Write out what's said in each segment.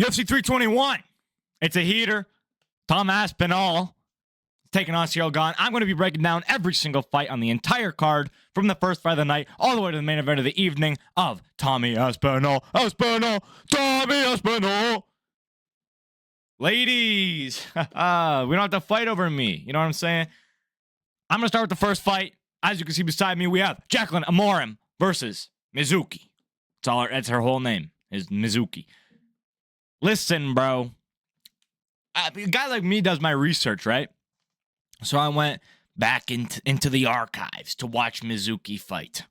UFC 321. It's a heater. Tom Aspinall taking on Gane. I'm going to be breaking down every single fight on the entire card from the first fight of the night all the way to the main event of the evening of Tommy Aspinall. Tommy Aspinall. Ladies, we don't have to fight over me. You know what I'm saying? I'm going to start with the first fight. As you can see beside me, we have Jacqueline Amorim versus Mizuki. That's her whole name, is Mizuki. Listen, bro. A guy like me does my research, right? So I went back into the archives to watch Mizuki fight.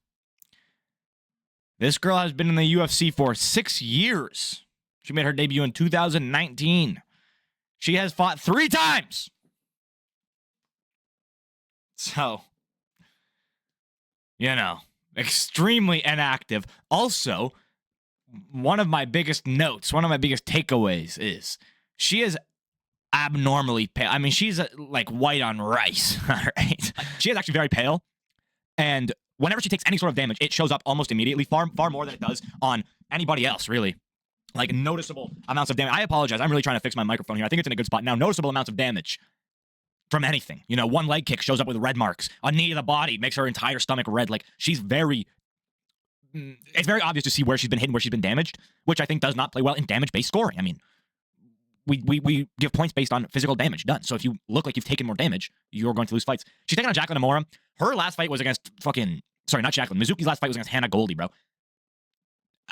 This girl has been in the UFC for 6 years. She made her debut in 2019. She has fought 3 times. So, you know, extremely inactive. Also, one of my biggest notes, one of my biggest takeaways is she is abnormally pale. I mean, she's like white on rice, all right? She is actually very pale, and whenever she takes any sort of damage, it shows up almost immediately, far more than it does on anybody else, really. Like, noticeable amounts of damage. I apologize. I'm really trying to fix my microphone here. I think it's in a good spot now. Noticeable amounts of damage from anything. You know, one leg kick shows up with red marks. A knee to the body makes her entire stomach red. Like, she's very... It's very obvious to see where she's been hit and where she's been damaged, which I think does not play well in damage-based scoring. I mean, we give points based on physical damage done. So if you look like you've taken more damage, you're going to lose fights. She's taking on Jacqueline Amorim. Her last fight was against fucking... Sorry, not Jacqueline. Mizuki's last fight was against Hannah Goldie, bro.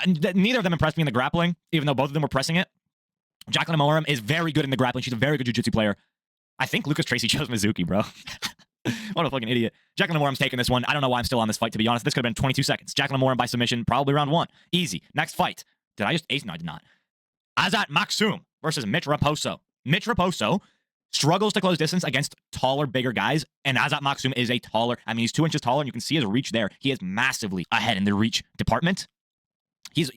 And neither of them impressed me in the grappling, even though both of them were pressing it. Jacqueline Amorim is very good in the grappling. She's a very good jiu-jitsu player. I think Lucas Tracy chose Mizuki, bro. What a fucking idiot. Jacqueline Amorim's taking this one. I don't know why I'm still on this fight, to be honest. This could have been 22 seconds. Jacqueline Amorim by submission, probably round 1. Easy. Next fight. Did I just ace? No, I did not. Azat Maksum versus Mitch Raposo. Mitch Raposo struggles to close distance against taller, bigger guys, and Azat Maksum is a taller... I mean, he's 2 inches taller, and you can see his reach there. He is massively ahead in the reach department. He's...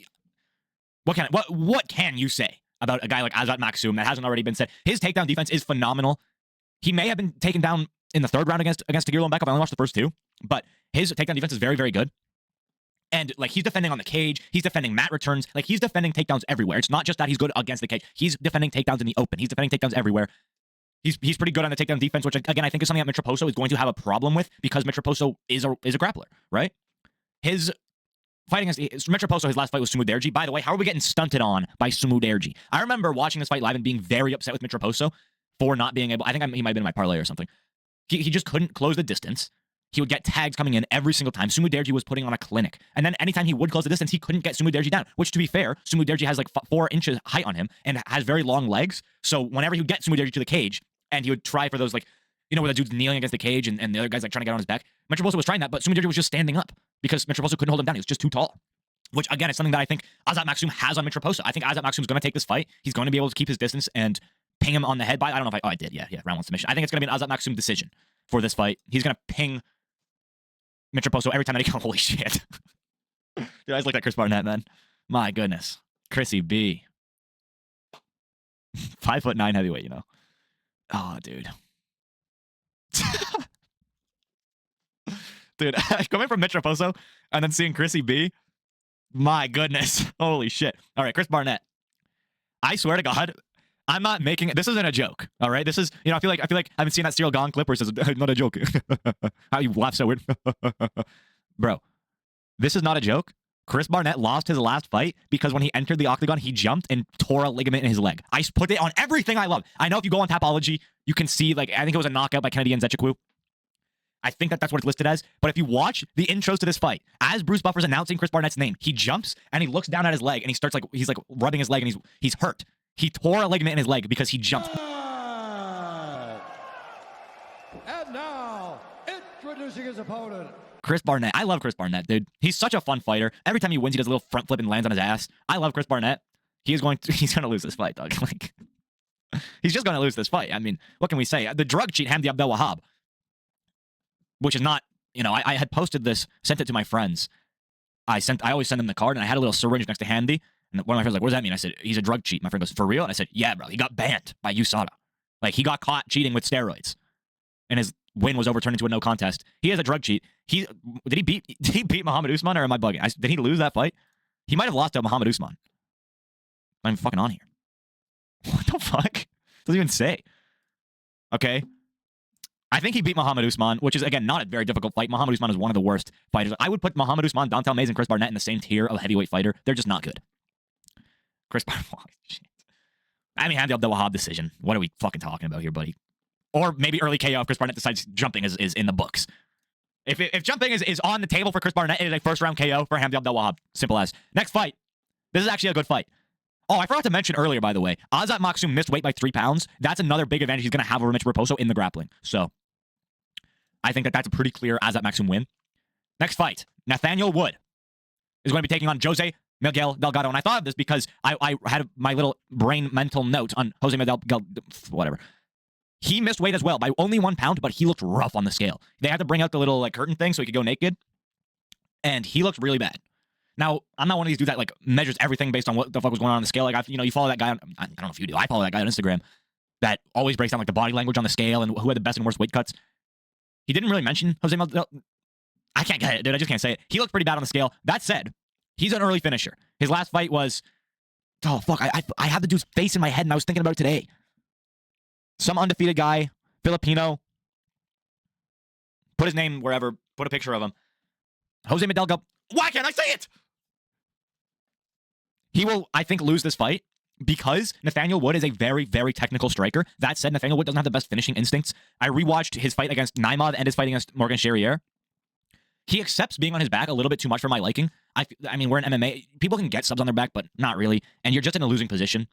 What can you say about a guy like Azat Maksum that hasn't already been said? His takedown defense is phenomenal. He may have been taken down in the 3rd round against Tagir Lombeck. I only watched the first 2, but his takedown defense is very, very good. And, like, he's defending on the cage. He's defending mat returns. Like, he's defending takedowns everywhere. It's not just that he's good against the cage. He's defending takedowns in the open. He's defending takedowns everywhere. He's pretty good on the takedown defense, which, again, I think is something that Mitch Raposo is going to have a problem with because Mitch Raposo is a grappler, right? His fight against Mitch Raposo, his last fight was Sumu Derji. By the way, how are we getting stunted on by Sumu Derji? I remember watching this fight live and being very upset with Mitch Raposo for not being able... I think he might have been in my parlay or something. He just couldn't close the distance. He would get tags coming in every single time. Sumu Derji was putting on a clinic. And then anytime he would close the distance, he couldn't get Sumu Derji down, which, to be fair, Sumu Derji has like 4 inches height on him and has very long legs. So whenever he would get Sumu Derji to the cage and he would try for those, like, you know, where the dude's kneeling against the cage and the other guy's like trying to get on his back, Mitch Raposo was trying that, but Sumu Derji was just standing up because Mitch Raposo couldn't hold him down. He was just too tall. Which, again, is something that I think Azat Maksum has on Mitch Raposo. I think Azat Maksum's going to take this fight. He's going to be able to keep his distance and ping him on the head by... I don't know if I did. Yeah, round 1 submission. I think it's going to be an Azat Maksum decision for this fight. He's going to ping Mitch Raposo every time that he comes. Holy shit. Dude, I just looked at Chris Barnett, man. My goodness. Chrissy B. 5'9" heavyweight, you know. Oh, dude. Dude, coming from Mitch Raposo and then seeing Chrissy B. My goodness. Holy shit. All right, Chris Barnett. I swear to God, I'm not making it. This isn't a joke. All right. This is, you know, I feel like I haven't seen that Gane clip where it says, not a joke. How you laugh so weird. Bro, this is not a joke. Chris Barnett lost his last fight because when he entered the octagon, he jumped and tore a ligament in his leg. I put it on everything I love. I know if you go on Tapology, you can see, like, I think it was a knockout by Kennedy and Nzechukwu. I think that's what it's listed as. But if you watch the intros to this fight, as Bruce Buffer's announcing Chris Barnett's name, he jumps and he looks down at his leg and he starts he's rubbing his leg and he's hurt. He tore a ligament in his leg because he jumped. And now, introducing his opponent. Chris Barnett. I love Chris Barnett, dude. He's such a fun fighter. Every time he wins, he does a little front flip and lands on his ass. I love Chris Barnett. He's going to lose this fight, dog. Like, he's just going to lose this fight. I mean, what can we say? The drug cheat, Hamdi Abdel Wahab, which is not, you know, I had posted this, sent it to my friends. I always send them the card, and I had a little syringe next to Hamdi. And one of my friends was like, what does that mean? I said, he's a drug cheat. My friend goes, for real? And I said, yeah, bro. He got banned by USADA. Like, he got caught cheating with steroids. And his win was overturned into a no contest. He has a drug cheat. Did he beat Muhammad Usman, or am I bugging? Did he lose that fight? He might have lost to Muhammad Usman. I'm fucking on here. the fuck? Doesn't even say. Okay. I think he beat Muhammad Usman, which is, again, not a very difficult fight. Muhammad Usman is one of the worst fighters. I would put Muhammad Usman, Dontel Mays, and Chris Barnett in the same tier of heavyweight fighter. They're just not good. Chris Barnett, shit. I mean, Hamdi Abdel-Wahab decision. What are we fucking talking about here, buddy? Or maybe early KO if Chris Barnett decides jumping is in the books. If jumping is on the table for Chris Barnett, it is a first-round KO for Hamdi Abdel-Wahab. Simple as. Next fight. This is actually a good fight. Oh, I forgot to mention earlier, by the way, Azat Maksum missed weight by 3 pounds. That's another big advantage he's going to have over Mitch Raposo in the grappling. So, I think that's a pretty clear Azat Maksum win. Next fight, Nathaniel Wood is going to be taking on Jose Miguel Delgado. And I thought of this because I had my little brain mental note on Jose Miguel, whatever. He missed weight as well by only 1 pound, but he looked rough on the scale. They had to bring out the little curtain thing so he could go naked. And he looked really bad. Now, I'm not one of these dudes that measures everything based on what the fuck was going on the scale. You follow that guy on, I don't know if you do. I follow that guy on Instagram that always breaks down the body language on the scale and who had the best and worst weight cuts. He didn't really mention Jose Miguel. I can't get it, dude. I just can't say it. He looked pretty bad on the scale. That said, he's an early finisher. His last fight was, oh, fuck. I have the dude's face in my head, and I was thinking about it today. Some undefeated guy, Filipino. Put his name wherever. Put a picture of him. Jose Miguel. Why can't I say it? He will, I think, lose this fight because Nathaniel Wood is a very, very technical striker. That said, Nathaniel Wood doesn't have the best finishing instincts. I rewatched his fight against Naimov and his fight against Morgan Charrier. He accepts being on his back a little bit too much for my liking. I mean, we're in MMA. People can get subs on their back, but not really. And you're just in a losing position.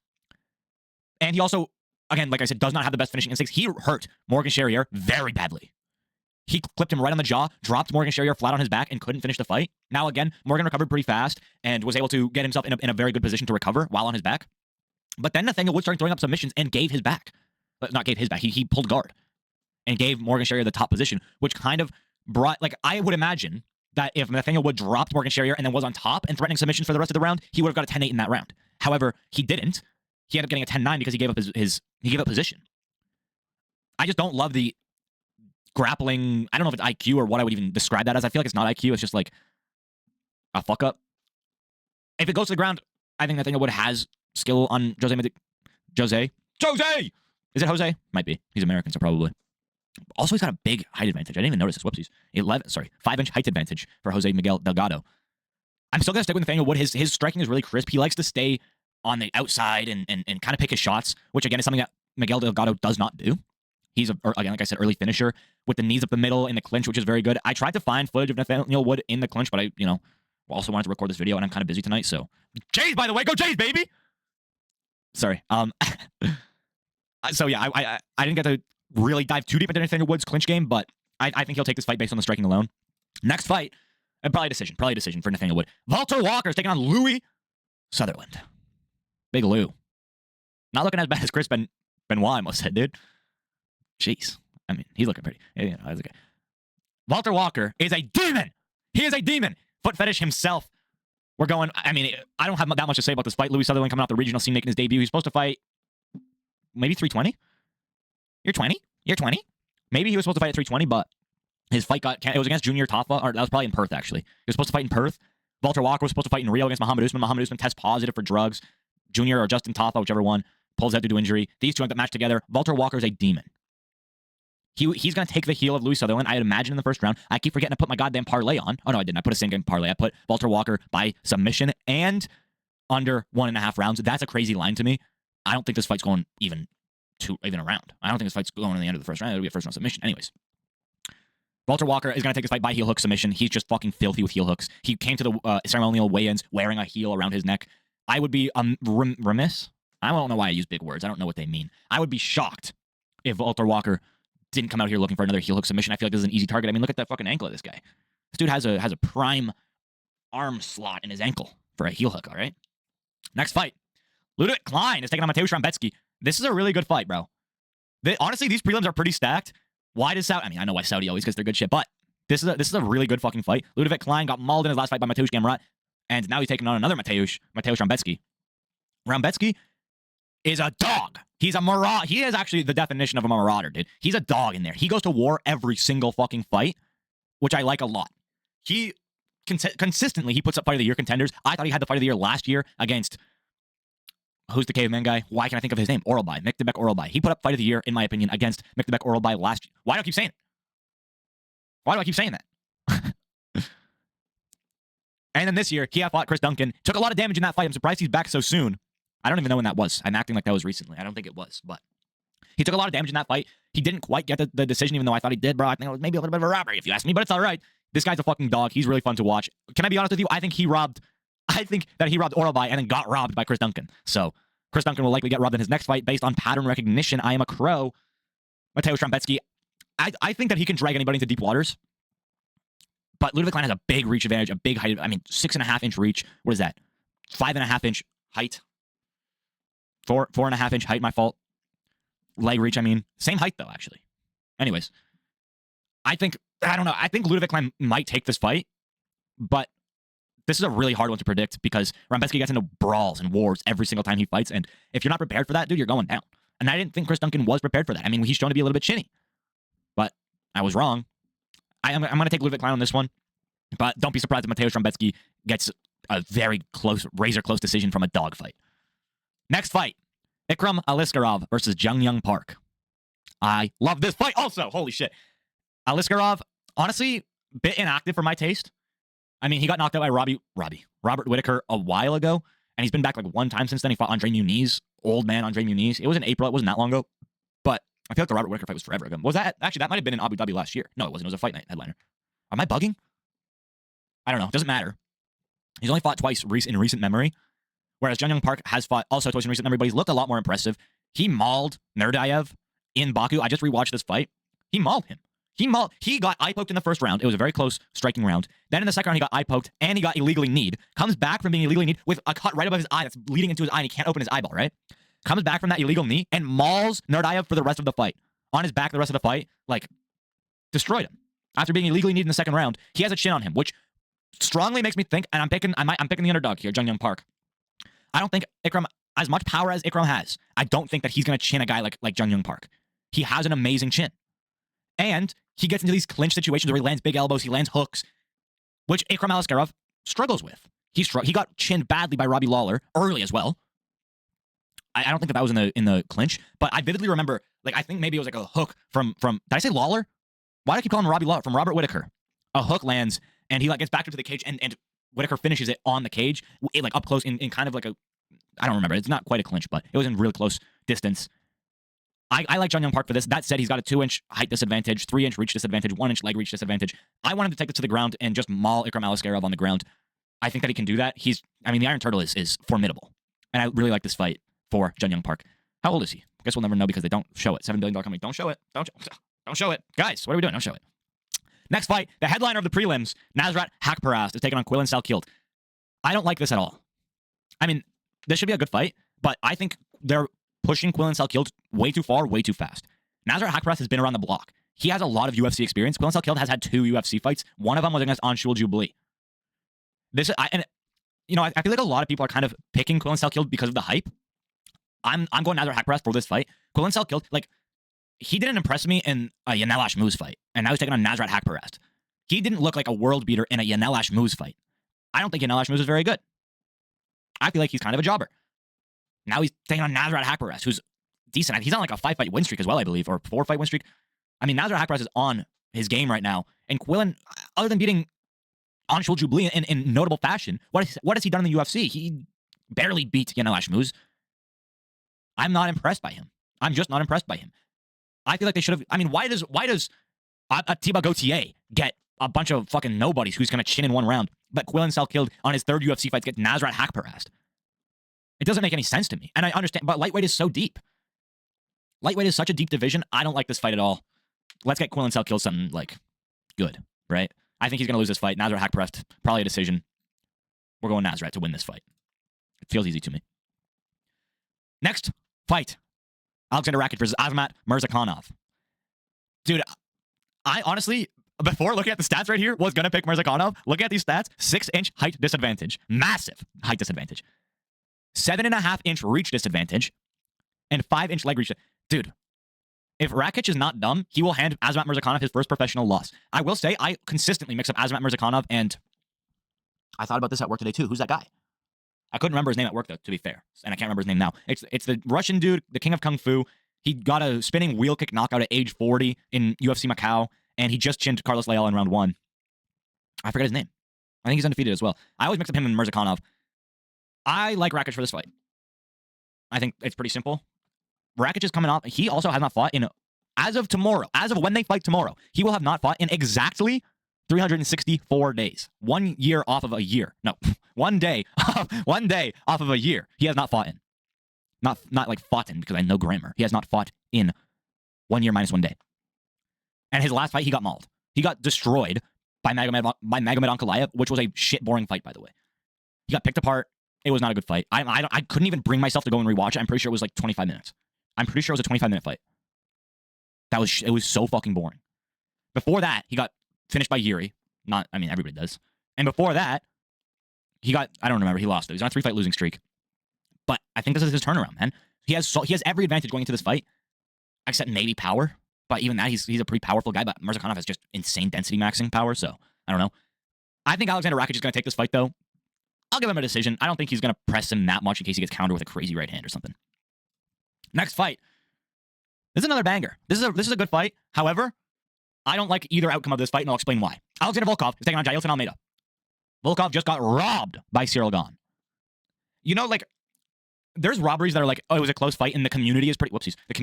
And he also, again, like I said, does not have the best finishing instincts. He hurt Morgan Charrier very badly. He clipped him right on the jaw, dropped Morgan Charrier flat on his back, and couldn't finish the fight. Now, again, Morgan recovered pretty fast and was able to get himself in a very good position to recover while on his back. But then Nathaniel Wood started throwing up submissions and gave his back. But not gave his back. He pulled guard and gave Morgan Charrier the top position, which kind of brought, I would imagine that if Nathaniel Wood dropped Morgan Charrier and then was on top and threatening submissions for the rest of the round, he would have got a 10-8 in that round. However, he didn't. He ended up getting a 10-9 because he gave up he gave up position. I just don't love the grappling. I don't know if it's IQ or what I would even describe that as. I feel like it's not IQ. It's just like a fuck up. If it goes to the ground, I think Nathaniel Wood has skill on Jose. Is it Jose? Might be. He's American, so probably. Also, he's got a big height advantage. I didn't even notice this. Whoopsies. 5-inch height advantage for Jose Miguel Delgado. I'm still going to stick with Nathaniel Wood. His striking is really crisp. He likes to stay on the outside and kind of pick his shots, which, again, is something that Miguel Delgado does not do. He's, again, like I said, early finisher with the knees up the middle in the clinch, which is very good. I tried to find footage of Nathaniel Wood in the clinch, but I also wanted to record this video, and I'm kind of busy tonight, so. Jays, by the way. Go Jays, baby! Sorry. So, yeah, I didn't get to really dive too deep into Nathaniel Wood's clinch game, but I think he'll take this fight based on the striking alone. Next fight, probably a decision for Nathaniel Wood. Walter Walker is taking on Louis Sutherland. Big Lou. Not looking as bad as Chris Benoit, I must say, dude. Jeez. I mean, he's looking pretty. Yeah, he's okay. Walter Walker is a demon. He is a demon. Foot fetish himself. We're going, I mean, I don't have that much to say about this fight. Louis Sutherland coming off the regional scene making his debut. He's supposed to fight maybe 320. You're 20. Maybe he was supposed to fight at 320, but his fight it was against Junior Tafa, or that was probably in Perth, actually. He was supposed to fight in Perth. Walter Walker was supposed to fight in Rio against Muhammad Usman. Muhammad Usman tests positive for drugs. Junior or Justin Tafa, whichever one, pulls out due to injury. These two end up matched together. Walter Walker is a demon. He's going to take the heel of Louis Sutherland, I'd imagine, in the first round. I keep forgetting to put my goddamn parlay on. Oh, no, I didn't. I put a same game parlay. I put Walter Walker by submission and under 1.5 rounds. That's a crazy line to me. I don't think this fight's going even a round. I don't think this fight's going to the end of the first round. It'll be a first round submission. Anyways. Walter Walker is going to take this fight by heel hook submission. He's just fucking filthy with heel hooks. He came to the ceremonial weigh-ins wearing a heel around his neck. I would be remiss. I don't know why I use big words. I don't know what they mean. I would be shocked if Walter Walker didn't come out here looking for another heel hook submission. I feel like this is an easy target. I mean, look at that fucking ankle of this guy. This dude has a prime arm slot in his ankle for a heel hook, all right? Next fight. Ludwig Klein is taking on Mateusz Rambecki. This is a really good fight, bro. Honestly, these prelims are pretty stacked. Why does Saudi... I mean, I know why Saudi always gets their good shit, but this is a really good fucking fight. Ludwig Klein got mauled in his last fight by Mateusz Gamrot, and now he's taking on another Mateusz Rambecki. Rambecki is a dog. He's a marauder. He is actually the definition of a marauder, dude. He's a dog in there. He goes to war every single fucking fight, which I like a lot. He consistently he puts up fight of the year contenders. I thought he had the fight of the year last year against who's the caveman guy? Why can I think of his name? Oralby. Mikdebek Oralby. He put up fight of the year, in my opinion, against Mikdebek Oralby last year. Why do I keep saying it? Why do I keep saying that? And then this year, he fought Chris Duncan. Took a lot of damage in that fight. I'm surprised he's back so soon. I don't even know when that was. I'm acting like that was recently. I don't think it was, but he took a lot of damage in that fight. He didn't quite get the decision, even though I thought he did, bro. I think it was maybe a little bit of a robbery, if you ask me, but it's all right. This guy's a fucking dog. He's really fun to watch. Can I be honest with you? I think that he robbed Oralby and then got robbed by Chris Duncan. So Chris Duncan will likely get robbed in his next fight based on pattern recognition. I am a crow. Mateusz Trambecki, I think that he can drag anybody into deep waters. But Ludovic Klein has a big reach advantage, a big height. 6.5-inch reach. What is that? 5.5-inch height. 4.5-inch height, my fault. Leg reach, Same height, though, actually. Anyways. I think Ludovic Klein might take this fight, but this is a really hard one to predict because Trambecki gets into brawls and wars every single time he fights, and if you're not prepared for that, dude, you're going down. And I didn't think Chris Duncan was prepared for that. He's shown to be a little bit chinny. But I was wrong. I'm going to take Ludovic Klein on this one, but don't be surprised if Mateusz Trambecki gets a very close, razor-close decision from a dogfight. Next fight, Ikram Aliskerov versus Jung Young Park. I love this fight also. Holy shit. Aliskerov, honestly, bit inactive for my taste. He got knocked out by Robert Whittaker a while ago, and he's been back like one time since then. He fought Andre Muniz, old man Andre Muniz. It was in April. It wasn't that long ago, but I feel like the Robert Whittaker fight was forever ago. Was that? Actually, that might have been in Abu Dhabi last year. No, it wasn't. It was a fight night headliner. Am I bugging? I don't know. It doesn't matter. He's only fought twice in recent memory, whereas Jung Young Park has fought also twice in recent memory, but he's looked a lot more impressive. He mauled Nurdayev in Baku. I just rewatched this fight. He mauled him. He got eye-poked in the first round. It was a very close striking round. Then in the second round, he got eye-poked, and he got illegally kneed. Comes back from being illegally kneed with a cut right above his eye that's leading into his eye, and he can't open his eyeball, right? Comes back from that illegal knee and mauls Nurdayev for the rest of the fight. On his back the rest of the fight, destroyed him. After being illegally kneed in the second round, he has a chin on him, which strongly makes me think, and I'm picking the underdog here, Jung Young Park. I don't think Ikram, as much power as Ikram has, I don't think that he's going to chin a guy like Jung Young Park. He has an amazing chin. And he gets into these clinch situations where he lands big elbows, he lands hooks, which Ikram Aliskerov struggles with. He got chinned badly by Robbie Lawler early as well. I don't think that was in the clinch, but I vividly remember, I think maybe it was like a hook from did I say Lawler? Why do I keep calling him Robbie Lawler? From Robert Whittaker. A hook lands, and he gets back into the cage, and Whittaker finishes it on the cage, up close in kind of like a, I don't remember. It's not quite a clinch, but it was in really close distance. I like Jung Young Park for this. That said, he's got a 2-inch height disadvantage, 3-inch reach disadvantage, 1-inch leg reach disadvantage. I want him to take this to the ground and just maul Ikram Aliskerov on the ground. I think that he can do that. The Iron Turtle is formidable. And I really like this fight for Jung Young Park. How old is he? I guess we'll never know because they don't show it. $7 billion company. Don't show it. Don't show it. Guys, what are we doing? Don't show it. Next fight, the headliner of the prelims, Nasrat Hakparast is taking on Quillan Salkild. I don't like this at all. This should be a good fight, but I think they're pushing Quillan Salkild way too far, way too fast. Nasrat Hakparast has been around the block. He has a lot of UFC experience. Quillan Salkild has had 2 UFC fights. One of them was against Anshul Jubilee. I feel like a lot of people are kind of picking Quillan Salkild because of the hype. I'm going Nasrat Hakparast for this fight. Quillan Salkild, he didn't impress me in a Yanel Ashmouz fight, and now he's taking on Nasrat Hakparast. He didn't look like a world beater in a Yanel Ashmouz fight. I don't think Yanel Ashmouz is very good. I feel like he's kind of a jobber. Now he's taking on Nasrat Hakparast, who's decent. He's on a 5-fight win streak as well, I believe, or a 4-fight win streak. Nasrat Hakparast is on his game right now, and Quillan, other than beating Anshul Jubilee in notable fashion, what has he done in the UFC? He barely beat Yanel Ashmouz. I'm not impressed by him. I'm just not impressed by him. I feel like they should have. Why does Atiba Gauthier get a bunch of fucking nobodies who's going to chin in one round, but Quillan Salkild on his 3rd UFC fight gets Nasrat Hakparast? It doesn't make any sense to me. And I understand, but lightweight is so deep. Lightweight is such a deep division. I don't like this fight at all. Let's get Quillan Salkild something good, right? I think he's going to lose this fight. Nasrat Hakparast, probably a decision. We're going Nasrat to win this fight. It feels easy to me. Next fight, Alexander Rakic versus Azamat Mirzakhanov. Dude, I honestly, before looking at the stats right here, was going to pick Mirzakhanov. Look at these stats. 6-inch height disadvantage. Massive height disadvantage. 7.5-inch reach disadvantage. And 5-inch leg reach. Dude, if Rakic is not dumb, he will hand Azamat Mirzakhanov his first professional loss. I will say, I consistently mix up Azamat Mirzakhanov, and I thought about this at work today too. Who's that guy? I couldn't remember his name at work, though, to be fair. And I can't remember his name now. It's the Russian dude, the king of Kung Fu. He got a spinning wheel kick knockout at age 40 in UFC Macau, and he just chinned Carlos Leal in round 1. I forget his name. I think he's undefeated as well. I always mix up him and Mirzakhanov. I like Rakic for this fight. I think it's pretty simple. Rakic is coming off. He also has not fought in, as of tomorrow, as of when they fight tomorrow, he will have not fought in exactly 364 days. 1 year off of a year. No, 1 day. 1 day off of a year. He has not fought in. Not like fought in, because I know grammar. He has not fought in 1 year minus 1 day. And his last fight, he got mauled. He got destroyed by Magomed Ankalaev, which was a shit boring fight, by the way. He got picked apart. It was not a good fight. I couldn't even bring myself to go and rewatch it. I'm pretty sure it was like 25 minutes. I'm pretty sure it was a 25-minute fight. It was so fucking boring. Before that, he got finished by Yuri. Everybody does. And before that, he got, I don't remember, he lost. He was on a 3-fight losing streak. But I think this is his turnaround, man. He has every advantage going into this fight, except maybe power. But even that, he's a pretty powerful guy. But Mirzakhanov has just insane density maxing power, so I don't know. I think Alexander Rakic is going to take this fight, though. I'll give him a decision. I don't think he's going to press him that much in case he gets countered with a crazy right hand or something. Next fight. This is another banger. This is a good fight. However, I don't like either outcome of this fight, and I'll explain why. Alexander Volkov is taking on Jailton Almeida. Volkov just got robbed by Cyril Gane. You know, like, there's robberies that are like, oh, it was a close fight, and the community is pretty... The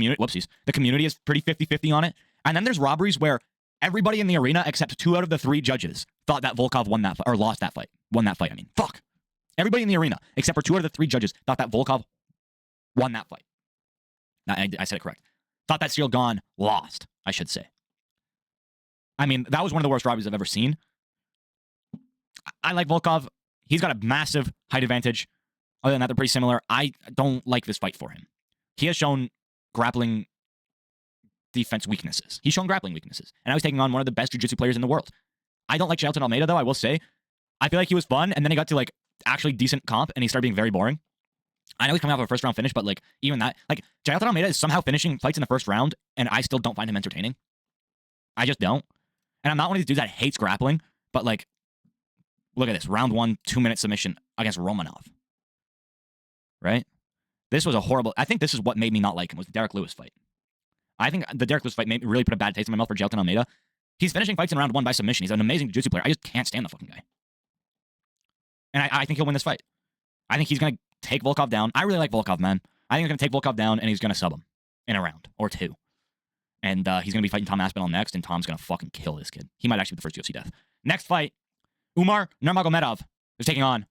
community is pretty 50-50 on it. And then there's robberies where everybody in the arena, except 2 out of the 3 judges, thought that Volkov won that fight, or lost that fight. Won that fight, I mean. Fuck. Everybody in the arena, except for 2 out of the 3 judges, thought that Volkov won that fight. I said it correct. Thought that Cyril Gane lost, I should say. I mean, that was one of the worst robberies I've ever seen. I like Volkov. He's got a massive height advantage. Other than that, they're pretty similar. I don't like this fight for him. He has shown grappling defense weaknesses. He's shown grappling weaknesses. And I was taking on one of the best jiu-jitsu players in the world. I don't like Jailton Almeida, though, I will say. I feel like he was fun, and then he got to, like, actually decent comp, and he started being very boring. I know he's coming off of a first-round finish, but, like, even that... Like, Jailton Almeida is somehow finishing fights in the first round, and I still don't find him entertaining. I just don't. And I'm not one of these dudes that hates grappling, but, like, look at this. Round 1, 2-minute submission against Romanov. Right? This was a horrible... I think this is what made me not like him, was the Derek Lewis fight. I think the Derek Lewis fight really put a bad taste in my mouth for Jailton Almeida. He's finishing fights in round 1 by submission. He's an amazing jiu-jitsu player. I just can't stand the fucking guy. And I think he'll win this fight. I think he's going to take Volkov down. I really like Volkov, man. I think he's going to take Volkov down, and he's going to sub him in a round or 2. And he's going to be fighting Tom Aspinall next, and Tom's going to fucking kill this kid. He might actually be the first UFC death. Next fight, Umar Nurmagomedov is taking on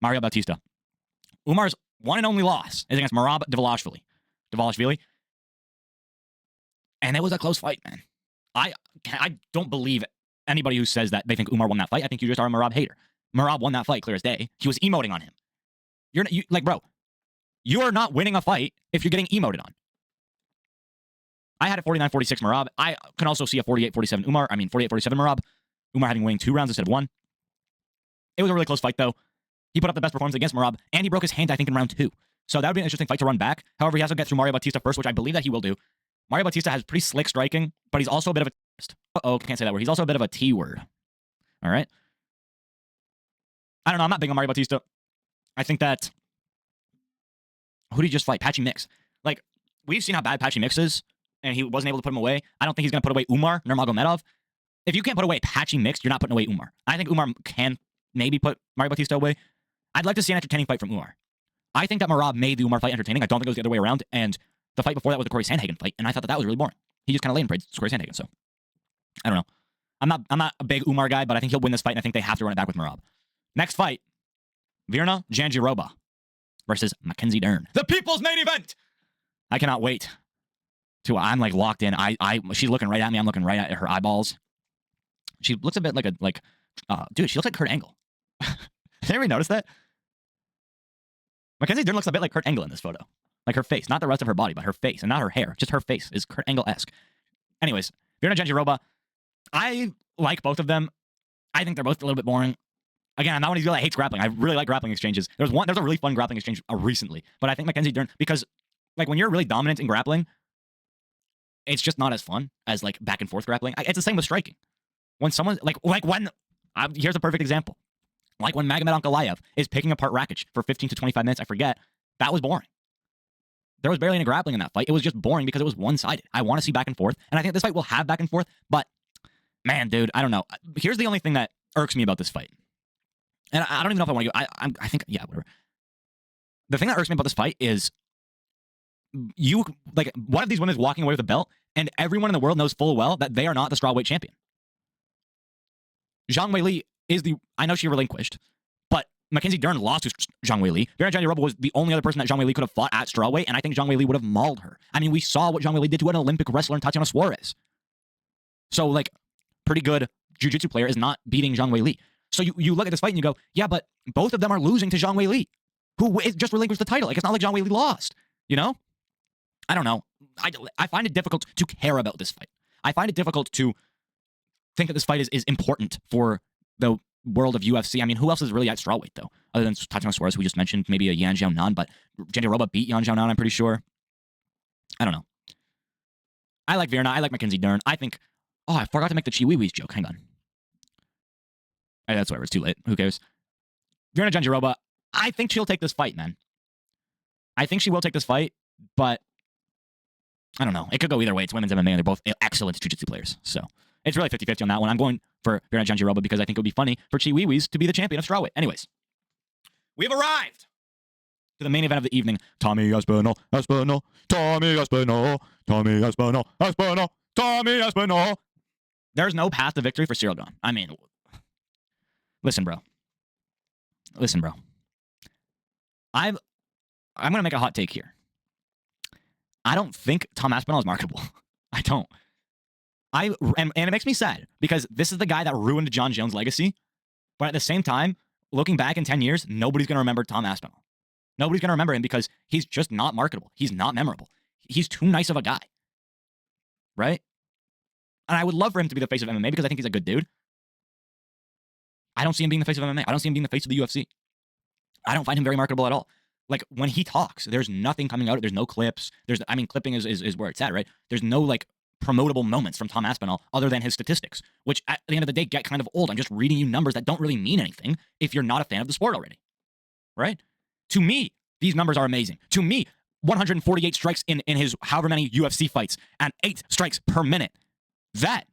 Mario Bautista. Umar's one and only loss is against Merab Dvalishvili. And it was a close fight, man. I don't believe anybody who says that they think Umar won that fight. I think you just are a Merab hater. Merab won that fight clear as day. He was emoting on him. Bro, you are not winning a fight if you're getting emoted on. I had a 49-46 Merab. I can also see a 48-47 Umar. 48-47 Merab. Umar having winning 2 rounds instead of 1. It was a really close fight, though. He put up the best performance against Merab, and he broke his hand, I think, in round 2. So that would be an interesting fight to run back. However, he has to get through Mario Bautista first, which I believe that he will do. Mario Bautista has pretty slick striking, but he's also a bit of a... can't say that word. He's also a bit of a T word. All right? I don't know. I'm not big on Mario Bautista. I think that... Who did he just fight? Patchy Mix. Like, we've seen how bad Patchy Mix is, and he wasn't able to put him away. I don't think he's going to put away Umar Nurmagomedov. If you can't put away Patchy Mix, you're not putting away Umar. I think Umar can maybe put Mario Bautista away. I'd like to see an entertaining fight from Umar. I think that Merab made the Umar fight entertaining. I don't think it was the other way around, and the fight before that was the Corey Sandhagen fight, and I thought that was really boring. He just kind of laid and prayed Corey Sandhagen, so... I don't know. I'm not a big Umar guy, but I think he'll win this fight, and I think they have to run it back with Merab. Next fight, Virna Jandiroba versus Mackenzie Dern. The people's main event! I cannot wait. I'm like locked in. She's looking right at me. I'm looking right at her eyeballs. She looks a bit like dude, she looks like Kurt Angle. Did anybody notice that? Mackenzie Dern looks a bit like Kurt Angle in this photo. Like her face, not the rest of her body, but her face, and not her hair. Just her face is Kurt Angle-esque. Anyways, Virna Jandiroba, I like both of them. I think they're both a little bit boring. Again, I'm not one of these people that hates grappling. I really like grappling exchanges. There's a really fun grappling exchange recently, but I think Mackenzie Dern, because like when you're really dominant in grappling, it's just not as fun as like back and forth grappling. It's the same with striking. When someone here's a perfect example. Like when Magomed Ankalaev is picking apart Rakic for 15 to 25 minutes, I forget, that was boring. There was barely any grappling in that fight. It was just boring because it was one-sided. I want to see back and forth, and I think this fight will have back and forth, but man, dude, I don't know. Here's the only thing that irks me about this fight. And I don't even know if I want to go. I think, yeah, whatever. The thing that irks me about this fight is one of these women is walking away with a belt, and everyone in the world knows full well that they are not the strawweight champion. Zhang Weili is I know she relinquished, but Mackenzie Dern lost to Zhang Weili. Vera Jandiroba was the only other person that Zhang Weili could have fought at strawweight, and I think Zhang Weili would have mauled her. I mean, we saw what Zhang Weili did to an Olympic wrestler in Tatiana Suarez. So, pretty good jiu-jitsu player is not beating Zhang Weili. So you look at this fight and you go, yeah, but both of them are losing to Zhang Weili, who just relinquished the title. It's not like Zhang Weili lost, you know? I don't know. I find it difficult to care about this fight. I find it difficult to think that this fight is important for the world of UFC. I mean, who else is really at strawweight, though? Other than Tatiana Suarez, who we just mentioned, maybe a Yan Xiaonan, but Jandiroba beat Yan Xiaonan, I'm pretty sure. I don't know. I like Virna. I like Mackenzie Dern. I think... Oh, I forgot to make the Chiwiwis joke. Hang on. Hey, that's whatever. It's too late. Who cares? Virna Jandiroba, I think she'll take this fight, man. I think she will take this fight, but I don't know. It could go either way. It's women's MMA, and they're both excellent jiu-jitsu players. So it's really 50-50 on that one. I'm going for Virna Jandiroba because I think it would be funny for Chiwiwis to be the champion of strawweight. Anyways, we've arrived to the main event of the evening. Tommy Aspinall, Tommy Aspinall, Tommy Aspinall, Tommy Aspinall. There's no path to victory for Ciryl Gane. I mean, listen, bro. I'm going to make a hot take here. I don't think Tom Aspinall is marketable. I don't. And it makes me sad because this is the guy that ruined John Jones' legacy. But at the same time, looking back in 10 years, nobody's going to remember Tom Aspinall. Nobody's going to remember him because he's just not marketable. He's not memorable. He's too nice of a guy. Right? And I would love for him to be the face of MMA because I think he's a good dude. I don't see him being the face of MMA. I don't see him being the face of the UFC. I don't find him very marketable at all. When he talks, there's nothing coming out. There's no clips. Clipping is where it's at, right? There's no, promotable moments from Tom Aspinall other than his statistics, which at the end of the day get kind of old. I'm just reading you numbers that don't really mean anything if you're not a fan of the sport already, right? To me, these numbers are amazing. To me, 148 strikes in his however many UFC fights and 8 strikes per minute. That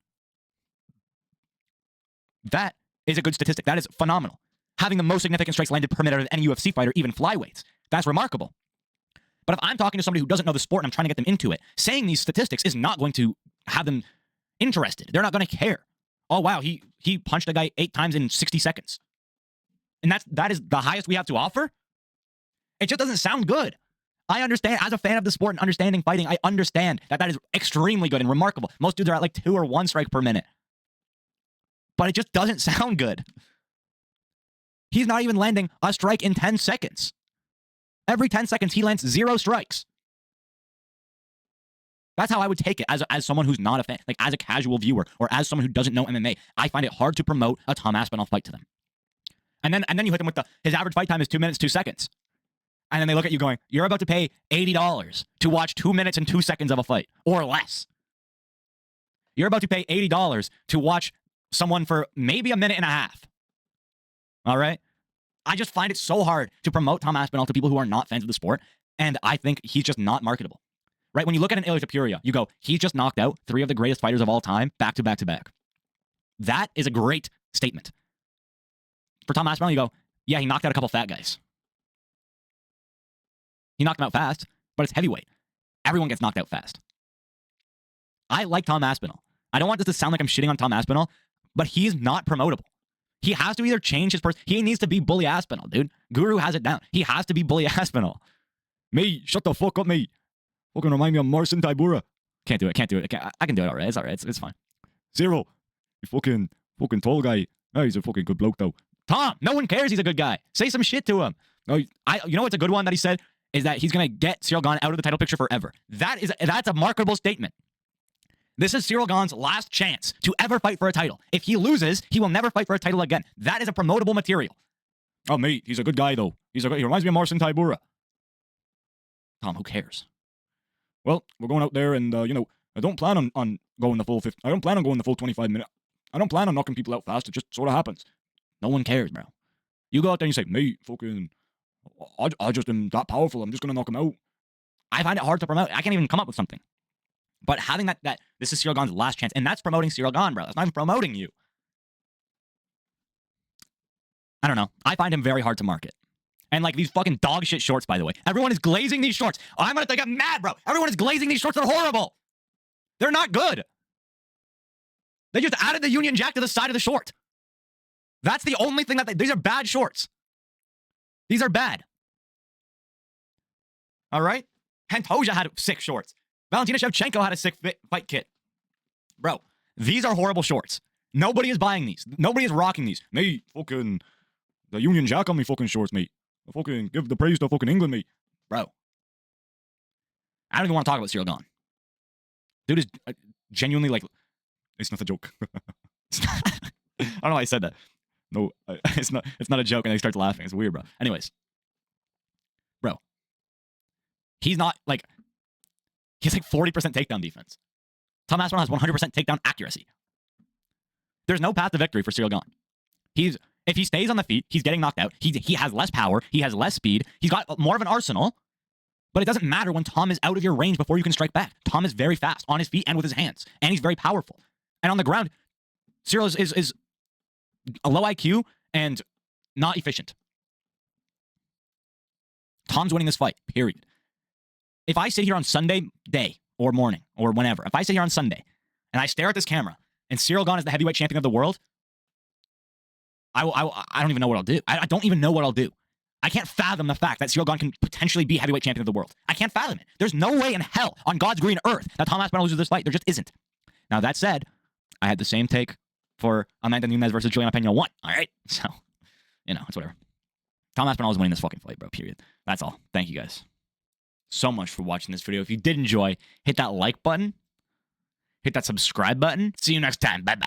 is a good statistic. That is phenomenal. Having the most significant strikes landed per minute of any UFC fighter, even flyweights. That's remarkable. But if I'm talking to somebody who doesn't know the sport and I'm trying to get them into it, saying these statistics is not going to have them interested. They're not going to care. Oh, wow, he punched a guy 8 times in 60 seconds. And that is the highest we have to offer? It just doesn't sound good. I understand, as a fan of the sport and understanding fighting, I understand that is extremely good and remarkable. Most dudes are at 2 or 1 strike per minute. But it just doesn't sound good. He's not even landing a strike in 10 seconds. Every 10 seconds, he lands 0 strikes. That's how I would take it as someone who's not a fan, as a casual viewer or as someone who doesn't know MMA. I find it hard to promote a Tom Aspinall fight to them. And then you hit them with his average fight time is 2 minutes, 2 seconds. And then they look at you going, you're about to pay $80 to watch 2 minutes and 2 seconds of a fight or less. You're about to pay $80 to watch someone for maybe a minute and a half. All right? I just find it so hard to promote Tom Aspinall to people who are not fans of the sport, and I think he's just not marketable. Right? When you look at an Ilia Topuria, you go, he's just knocked out 3 of the greatest fighters of all time, back to back to back. That is a great statement. For Tom Aspinall, you go, yeah, he knocked out a couple fat guys. He knocked him out fast, but it's heavyweight. Everyone gets knocked out fast. I like Tom Aspinall. I don't want this to sound like I'm shitting on Tom Aspinall, but he's not promotable. He has to either change his person. He needs to be Bully Aspinall, dude. Guru has it down. He has to be Bully Aspinall. Me, shut the fuck up, me. Fucking remind me of Marcin Tybura. Can't do it. I can do it all right. It's all right. It's fine. Zero. You fucking tall guy. Oh, he's a fucking good bloke, though. Tom, no one cares he's a good guy. Say some shit to him. No, you know what's a good one that he said? Is that he's going to get Ciryl Gane out of the title picture forever. That's a marketable statement. This is Ciryl Gane's last chance to ever fight for a title. If he loses, he will never fight for a title again. That is a promotable material. Oh, mate, he's a good guy, though. He reminds me of Marcin Tybura. Tom, who cares? Well, we're going out there and, I don't plan on going the full 50. I don't plan on going the full 25 minutes. I don't plan on knocking people out fast. It just sort of happens. No one cares, bro. You go out there and you say, mate, fucking, I just am that powerful. I'm just going to knock him out. I find it hard to promote. I can't even come up with something. But having that this is Ciryl Gane's last chance, and that's promoting Ciryl Gane, bro. That's not even promoting you. I don't know. I find him very hard to market. And like these fucking dog shit shorts, by the way. Everyone is glazing these shorts. I'm gonna get mad, bro. Everyone is glazing these shorts. They're horrible. They're not good. They just added the Union Jack to the side of the short. That's the only thing these are bad shorts. These are bad. All right? Pantoja had sick shorts. Valentina Shevchenko had a sick fight kit. Bro, these are horrible shorts. Nobody is buying these. Nobody is rocking these. Mate, fucking, the Union Jack on me fucking shorts, mate. I fucking give the praise to fucking England, mate. Bro. I don't even want to talk about Ciryl Gane. Dude is genuinely like, it's not a joke. I don't know why I said that. No, it's not a joke, and he starts laughing. It's weird, bro. Anyways. Bro. He's not, like, he has like 40% takedown defense. Tom Aspinall has 100% takedown accuracy. There's no path to victory for Ciryl Gane. If he stays on the feet, he's getting knocked out. He has less power. He has less speed. He's got more of an arsenal. But it doesn't matter when Tom is out of your range before you can strike back. Tom is very fast on his feet and with his hands. And he's very powerful. And on the ground, Ciryl is a low IQ and not efficient. Tom's winning this fight, period. If I sit here on Sunday day or morning or whenever, if I sit here on Sunday and I stare at this camera and Ciryl Gane is the heavyweight champion of the world, I don't even know what I'll do. I don't even know what I'll do. I can't fathom the fact that Ciryl Gane can potentially be heavyweight champion of the world. I can't fathom it. There's no way in hell on God's green earth that Tom Aspinall loses this fight. There just isn't. Now, that said, I had the same take for Amanda Nunes versus Juliana Pena 1. All right? So, it's whatever. Tom Aspinall is winning this fucking fight, bro, period. That's all. Thank you, guys so much for watching this video. If you did enjoy, hit that like button. Hit that subscribe button. See you next time. Bye-bye.